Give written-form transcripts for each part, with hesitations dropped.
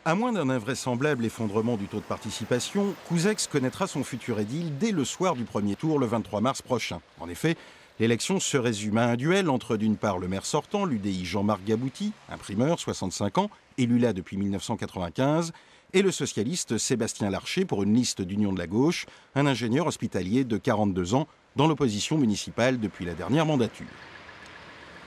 À moins d'un invraisemblable effondrement du taux de participation, Couzex connaîtra son futur édile dès le soir du premier tour le 23 mars prochain. En effet, l'élection se résume à un duel entre d'une part le maire sortant, l'UDI Jean-Marc Gabouty, imprimeur, 65 ans, élu là depuis 1995, et le socialiste Sébastien Larcher pour une liste d'Union de la gauche, un ingénieur hospitalier de 42 ans, dans l'opposition municipale depuis la dernière mandature.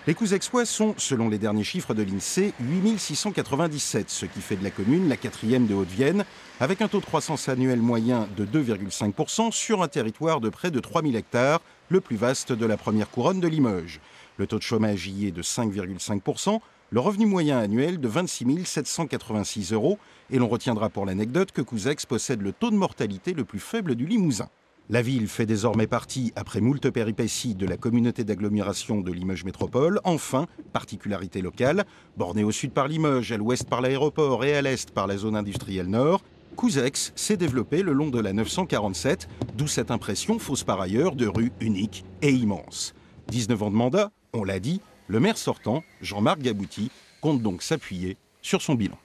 Les Couzexois sont, selon les derniers chiffres de l'INSEE, 8697, ce qui fait de la commune la quatrième de Haute-Vienne, avec un taux de croissance annuel moyen de 2,5% sur un territoire de près de 3000 hectares, le plus vaste de la première couronne de Limoges. Le taux de chômage y est de 5,5%, le revenu moyen annuel de 26 786 €, et l'on retiendra pour l'anecdote que Couzex possède le taux de mortalité le plus faible du Limousin. La ville fait désormais partie, après moult péripéties, de la communauté d'agglomération de Limoges Métropole. Enfin, particularité locale, bornée au sud par Limoges, à l'ouest par l'aéroport et à l'est par la zone industrielle nord, Couzex s'est développé le long de la 947, d'où cette impression, fausse par ailleurs, de rue unique et immense. 19 ans de mandat, on l'a dit, le maire sortant, Jean-Marc Gabouty, compte donc s'appuyer sur son bilan.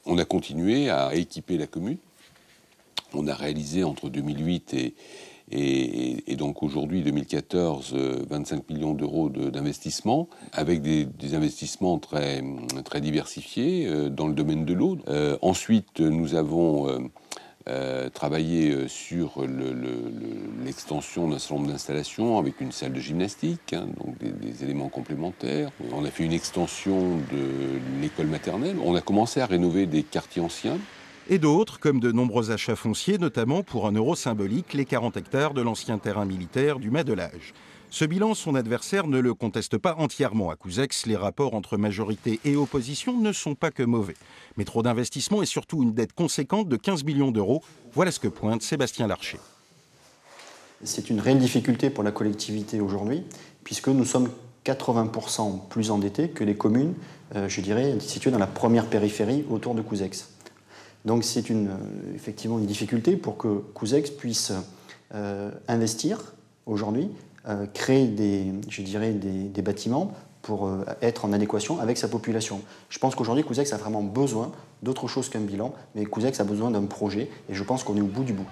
On a continué à équiper la commune. On a réalisé entre 2008 et donc aujourd'hui 2014 25 millions d'euros d'investissement, avec des investissements très diversifiés dans le domaine de l'eau. Ensuite, nous avons travaillé sur l'extension d'un certain nombre d'installations avec une salle de gymnastique, donc des éléments complémentaires. On a fait une extension de l'école maternelle. On a commencé à rénover des quartiers anciens. Et d'autres, comme de nombreux achats fonciers, notamment pour un euro symbolique, les 40 hectares de l'ancien terrain militaire du Mas-Delage. Ce bilan, son adversaire ne le conteste pas entièrement. À Couzex, les rapports entre majorité et opposition ne sont pas que mauvais. Mais trop d'investissements et surtout une dette conséquente de 15 millions d'euros, voilà ce que pointe Sébastien Larcher. C'est une réelle difficulté pour la collectivité aujourd'hui, puisque nous sommes 80% plus endettés que les communes, je dirais, situées dans la première périphérie autour de Couzex. Donc c'est effectivement une difficulté pour que Couzex puisse investir aujourd'hui, créer des bâtiments pour être en adéquation avec sa population. Je pense qu'aujourd'hui Couzex a vraiment besoin d'autre chose qu'un bilan, mais Couzex a besoin d'un projet et je pense qu'on est au bout du bout.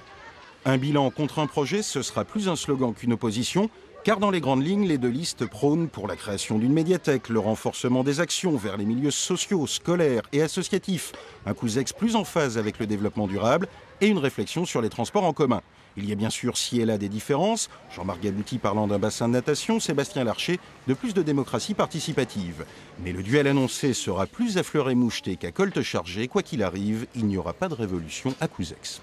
Un bilan contre un projet, ce sera plus un slogan qu'une opposition, car dans les grandes lignes, les deux listes prônent pour la création d'une médiathèque, le renforcement des actions vers les milieux sociaux, scolaires et associatifs, un Couzex plus en phase avec le développement durable et une réflexion sur les transports en commun. Il y a bien sûr ci et là des différences, Jean-Marc Gabouty parlant d'un bassin de natation, Sébastien Larcher de plus de démocratie participative. Mais le duel annoncé sera plus à fleur et moucheté qu'à colte chargé, quoi qu'il arrive, il n'y aura pas de révolution à Couzex.